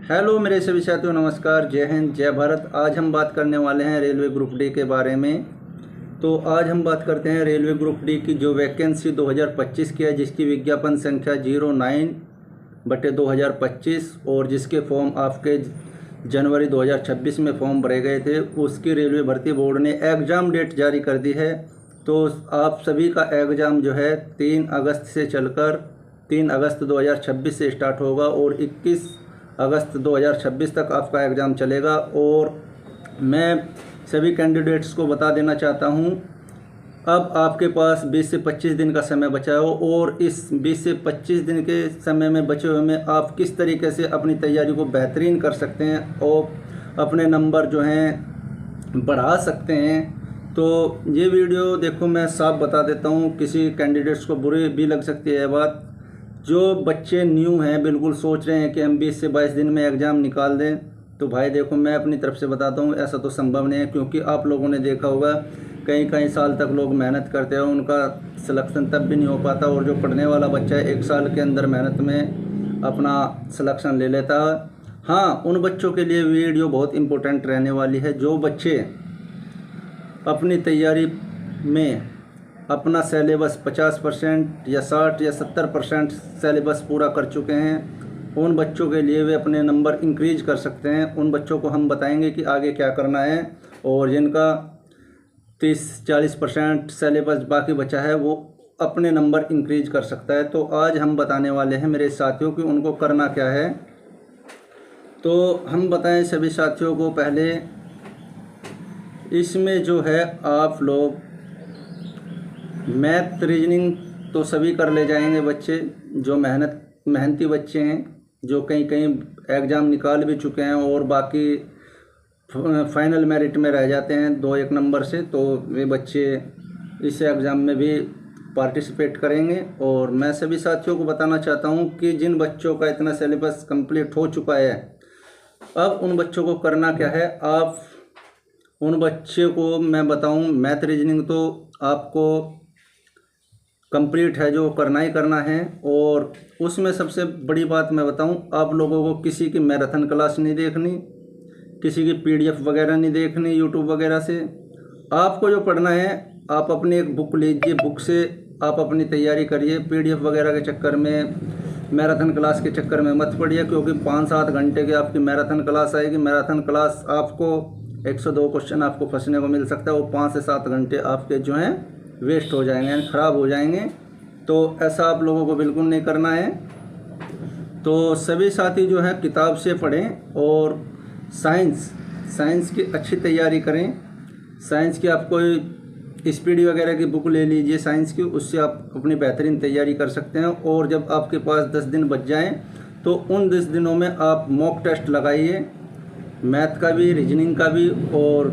Hello मेरे सभी साथियों, नमस्कार, जय हिंद, जय भारत। आज हम बात करने वाले हैं रेलवे ग्रुप डी के बारे में। तो आज हम बात करते हैं रेलवे ग्रुप डी की जो वैकेंसी 2025 की है, जिसकी विज्ञापन संख्या 09/2025 और जिसके फॉर्म आपके जनवरी 2026 में फॉर्म भरे गए थे, उसकी रेलवे भर्ती बोर्ड ने एग्ज़ाम डेट जारी कर दी है। तो आप सभी का एग्ज़ाम जो है 3 अगस्त से चलकर 3 अगस्त 2026 से स्टार्ट होगा और 21 अगस्त 2026 तक आपका एग्ज़ाम चलेगा। और मैं सभी कैंडिडेट्स को बता देना चाहता हूं, अब आपके पास 20 से 25 दिन का समय बचा हो और इस 20 से 25 दिन के समय में बचे हुए में आप किस तरीके से अपनी तैयारी को बेहतरीन कर सकते हैं और अपने नंबर जो हैं बढ़ा सकते हैं। तो ये वीडियो देखो, मैं साफ बता देता हूँ, किसी कैंडिडेट्स को बुरी भी लग सकती है बात। जो बच्चे न्यू हैं, बिल्कुल सोच रहे हैं कि हम 20 से 22 दिन में एग्ज़ाम निकाल दें, तो भाई देखो, मैं अपनी तरफ से बताता हूँ, ऐसा तो संभव नहीं है। क्योंकि आप लोगों ने देखा होगा कई साल तक लोग मेहनत करते हैं, उनका सिलेक्शन तब भी नहीं हो पाता। और जो पढ़ने वाला बच्चा है 1 साल के अंदर मेहनत में अपना सिलेक्शन ले लेता है। हाँ, उन बच्चों के लिए वीडियो बहुत इम्पोर्टेंट रहने वाली है। जो बच्चे अपनी तैयारी में अपना सिलेबस 50% या 60 या 70% सिलेबस पूरा कर चुके हैं, उन बच्चों के लिए वे अपने नंबर इंक्रीज कर सकते हैं। उन बच्चों को हम बताएंगे कि आगे क्या करना है। और जिनका 30-40% सिलेबस बाकी बचा है, वो अपने नंबर इंक्रीज कर सकता है। तो आज हम बताने वाले हैं मेरे साथियों कि उनको करना क्या है। तो हम बताएं सभी साथियों को, पहले इसमें जो है आप लोग मैथ रीजनिंग तो सभी कर ले जाएंगे बच्चे, जो मेहनती बच्चे हैं, जो कहीं एग्ज़ाम निकाल भी चुके हैं और बाकी फाइनल मेरिट में रह जाते हैं 2-1 नंबर से, तो वे बच्चे इस एग्ज़ाम में भी पार्टिसिपेट करेंगे। और मैं सभी साथियों को बताना चाहता हूं कि जिन बच्चों का इतना सिलेबस कंप्लीट हो चुका है, अब उन बच्चों को करना क्या है। आप उन बच्चे को मैं बताऊं, मैथ रीजनिंग तो आपको कंप्लीट है, जो करना ही करना है। और उसमें सबसे बड़ी बात मैं बताऊं, आप लोगों को किसी की मैराथन क्लास नहीं देखनी, किसी की PDF वगैरह नहीं देखनी यूट्यूब वगैरह से। आपको जो पढ़ना है, आप अपनी एक बुक लीजिए, बुक से आप अपनी तैयारी करिए। PDF वगैरह के चक्कर में, मैराथन क्लास के चक्कर में मत पढ़िए, क्योंकि 5-7 घंटे की आपकी मैराथन क्लास आएगी। मैराथन क्लास आपको 102 क्वेश्चन आपको फंसने को मिल सकता है। वो 5 से 7 घंटे आपके जो हैं वेस्ट हो जाएंगे, यानी ख़राब हो जाएंगे। तो ऐसा आप लोगों को बिल्कुल नहीं करना है। तो सभी साथी जो है किताब से पढ़ें और साइंस की अच्छी तैयारी करें। साइंस की आप कोई स्पीडी वगैरह की बुक ले लीजिए साइंस की, उससे आप अपनी बेहतरीन तैयारी कर सकते हैं। और जब आपके पास 10 दिन बच जाएं, तो उन 10 दिनों में आप मॉक टेस्ट लगाइए, मैथ का भी, रीजनिंग का भी और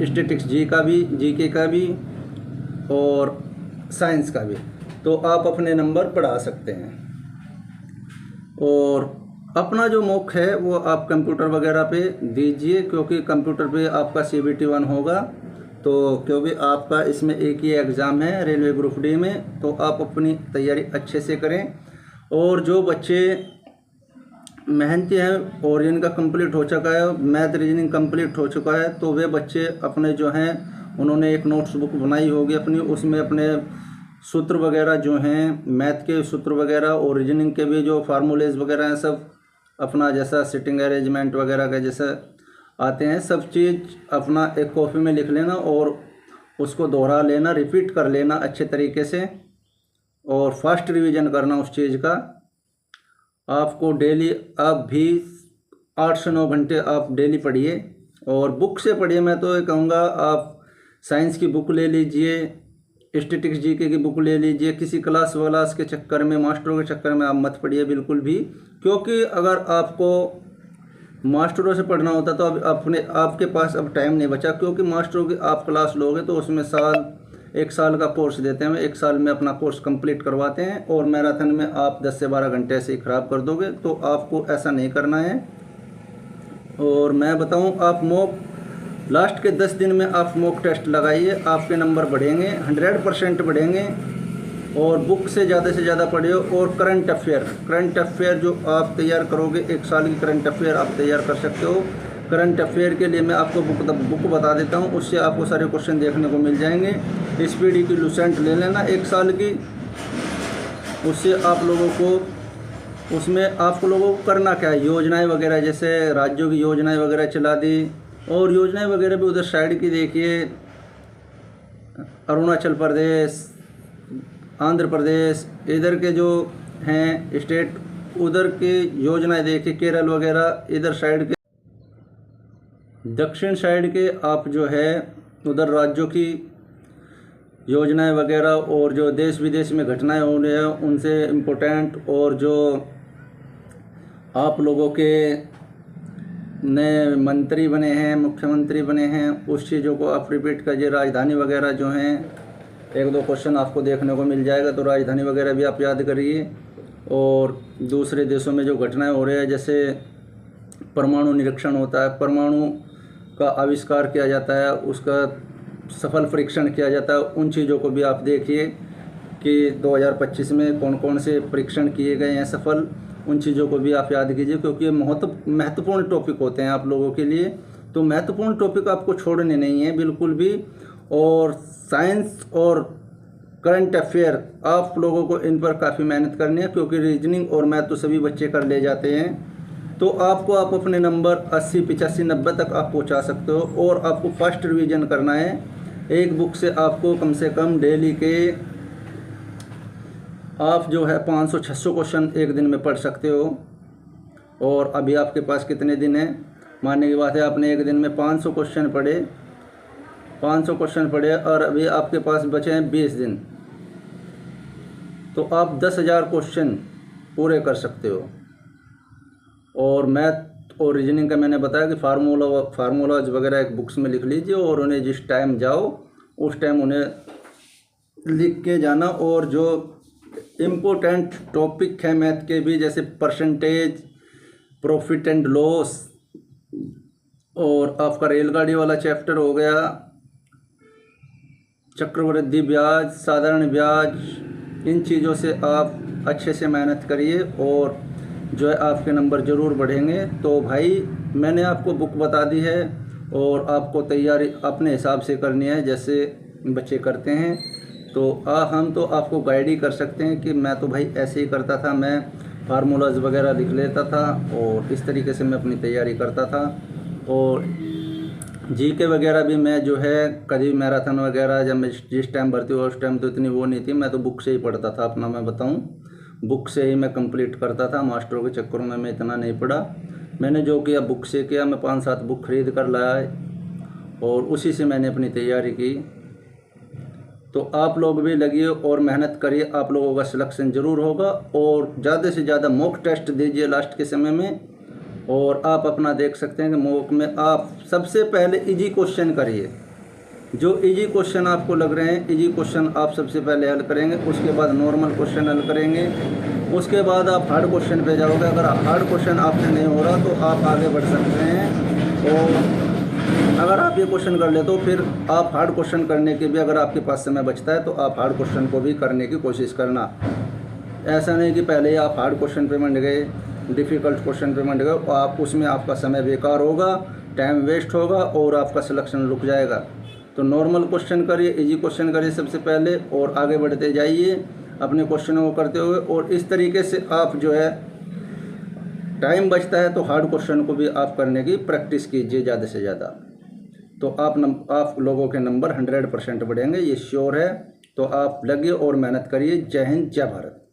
स्टैटिस्टिक्स का भी, GK का भी और साइंस का भी। तो आप अपने नंबर बढ़ा सकते हैं। और अपना जो मॉक है वो आप कंप्यूटर वगैरह पे दीजिए, क्योंकि कंप्यूटर पे आपका CBT 1 होगा। तो क्योंकि आपका इसमें एक ही एग्ज़ाम है रेलवे ग्रुप डी में, तो आप अपनी तैयारी अच्छे से करें। और जो बच्चे मेहनती हैं और जिनका कंप्लीट हो चुका है, मैथ रीजनिंग कंप्लीट हो चुका है, तो वे बच्चे अपने जो हैं, उन्होंने एक नोट्स बुक बनाई होगी अपनी, उसमें अपने सूत्र वगैरह जो हैं, मैथ के सूत्र वगैरह और रीजनिंग के भी जो फार्मूलेज वगैरह हैं, सब अपना जैसा सिटिंग अरेंजमेंट वगैरह का जैसा आते हैं, सब चीज़ अपना एक कॉपी में लिख लेना और उसको दोहरा लेना, रिपीट कर लेना अच्छे तरीके से और फास्ट रिवीजन करना उस चीज़ का। आपको डेली आप भी 8 से 9 घंटे आप डेली पढ़िए और बुक से पढ़िए। मैं तो ये कहूँगा, आप साइंस की बुक ले लीजिए, स्टैटिस्टिक्स GK की बुक ले लीजिए। किसी क्लास के चक्कर में, मास्टरों के चक्कर में आप मत पढ़िए बिल्कुल भी, क्योंकि अगर आपको मास्टरों से पढ़ना होता तो अब आपके पास अब टाइम नहीं बचा। क्योंकि मास्टरों की आप क्लास लोगे तो उसमें 1 साल का कोर्स देते हैं, 1 साल में अपना कोर्स कंप्लीट करवाते हैं और मैराथन में आप 10 से 12 घंटे से ही ख़राब कर दोगे। तो आपको ऐसा नहीं करना है। और मैं बताऊं, आप लास्ट के 10 दिन में आप मॉक टेस्ट लगाइए, आपके नंबर बढ़ेंगे, 100% बढ़ेंगे। और बुक से ज़्यादा पढ़िए। और करंट अफेयर जो आप तैयार करोगे, 1 साल की करंट अफेयर आप तैयार कर सकते हो। करंट अफेयर के लिए मैं आपको बुक बता देता हूँ, उससे आपको सारे क्वेश्चन देखने को मिल जाएंगे। स्पीडी की लूसेंट ले लेना 1 साल की, उससे आप लोगों को, उसमें आप लोगों को करना क्या है, योजनाएं वगैरह, जैसे राज्यों की योजनाएं वगैरह चला दी। और योजनाएं वगैरह भी उधर साइड की देखिए, अरुणाचल प्रदेश, आंध्र प्रदेश, इधर के जो हैं स्टेट, उधर की योजनाएं देखिए, केरल वगैरह, इधर साइड के दक्षिण साइड के आप जो है उधर राज्यों की योजनाएं वगैरह, और जो देश विदेश में घटनाएं हो रही हैं उनसे इम्पोर्टेंट, और जो आप लोगों के नए मंत्री बने हैं, मुख्यमंत्री बने हैं, उस चीज़ों को आप रिपीट कीजिए। राजधानी वगैरह जो हैं 1-2 क्वेश्चन आपको देखने को मिल जाएगा, तो राजधानी वगैरह भी आप याद करिए। और दूसरे देशों में जो घटनाएं हो रही है, जैसे परमाणु निरीक्षण होता है, परमाणु का आविष्कार किया जाता है, उसका सफल परीक्षण किया जाता है, उन चीज़ों को भी आप देखिए कि 2025 में कौन कौन से परीक्षण किए गए हैं सफल, उन चीज़ों को भी आप याद कीजिए, क्योंकि ये महत्वपूर्ण टॉपिक होते हैं आप लोगों के लिए। तो महत्वपूर्ण टॉपिक आपको छोड़ने नहीं है बिल्कुल भी। और साइंस और करंट अफेयर आप लोगों को इन पर काफ़ी मेहनत करनी है, क्योंकि रीजनिंग और मैथ तो सभी बच्चे कर ले जाते हैं। तो आप अपने नंबर 80, 85, 90 तक आप पहुंचा सकते हो। और आपको फर्स्ट रिवीजन करना है। एक बुक से आपको कम से कम डेली के आप जो है 500-600 क्वेश्चन एक दिन में पढ़ सकते हो। और अभी आपके पास कितने दिन हैं, मानने की बात है आपने एक दिन में 500 क्वेश्चन पढ़े, 500 क्वेश्चन पढ़े, और अभी आपके पास बचे हैं 20 दिन, तो आप 10,000 क्वेश्चन पूरे कर सकते हो। और मैथ और रीजनिंग का मैंने बताया कि फार्मूलाज वगैरह एक बुक्स में लिख लीजिए, और उन्हें जिस टाइम जाओ उस टाइम उन्हें लिख के जाना। और जो इम्पोर्टेंट टॉपिक है मैथ के भी, जैसे परसेंटेज, प्रॉफिट एंड लॉस, और आपका रेलगाड़ी वाला चैप्टर हो गया, चक्रवृद्धि ब्याज, साधारण ब्याज, इन चीज़ों से आप अच्छे से मेहनत करिए, और जो है आपके नंबर ज़रूर बढ़ेंगे। तो भाई मैंने आपको बुक बता दी है, और आपको तैयारी अपने हिसाब से करनी है जैसे बच्चे करते हैं। तो हम तो आपको गाइड ही कर सकते हैं कि मैं तो भाई ऐसे ही करता था, मैं फार्मूलाज वगैरह लिख लेता था, और इस तरीके से मैं अपनी तैयारी करता था। और जीके वगैरह भी मैं जो है कभी मैराथन वगैरह जब मैं जिस टाइम भर्ती हुआ उस टाइम तो इतनी वो नहीं थी, मैं तो बुक से ही पढ़ता था अपना, मैं बताऊं बुक से ही मैं कंप्लीट करता था। मास्टरों के चक्करों में मैं इतना नहीं पढ़ा, मैंने जो किया बुक से किया। मैं 5-7 बुक खरीद कर लाया और उसी से मैंने अपनी तैयारी की। तो आप लोग भी लगिए और मेहनत करिए, आप लोगों का सिलेक्शन ज़रूर होगा। और ज़्यादा से ज़्यादा मॉक टेस्ट दीजिए लास्ट के समय में, और आप अपना देख सकते हैं कि मॉक में आप सबसे पहले इजी क्वेश्चन करिए। जो इजी क्वेश्चन आपको लग रहे हैं, इजी क्वेश्चन आप सबसे पहले हल करेंगे, उसके बाद नॉर्मल क्वेश्चन हल करेंगे, उसके बाद आप हार्ड क्वेश्चन पे जाओगे। अगर हार्ड क्वेश्चन आपसे नहीं हो रहा तो आप आगे बढ़ सकते हैं। और अगर आप ये क्वेश्चन कर ले तो फिर आप हार्ड क्वेश्चन करने के भी, अगर आपके पास समय बचता है तो आप हार्ड क्वेश्चन को भी करने की कोशिश करना। ऐसा नहीं कि पहले ही आप हार्ड क्वेश्चन पे मंड गए, डिफ़िकल्ट क्वेश्चन पे मंड गए, और आप उसमें आपका समय बेकार होगा, टाइम वेस्ट होगा और आपका सिलेक्शन रुक जाएगा। तो नॉर्मल क्वेश्चन करिए, इजी क्वेश्चन करिए सबसे पहले, और आगे बढ़ते जाइए अपने क्वेश्चनों को करते हुए। और इस तरीके से आप जो है टाइम बचता है तो हार्ड क्वेश्चन को भी आप करने की प्रैक्टिस कीजिए ज़्यादा से ज़्यादा। तो आप लोगों के नंबर 100% बढ़ेंगे, ये श्योर है। तो आप लगिए और मेहनत करिए। जय हिंद, जय भारत।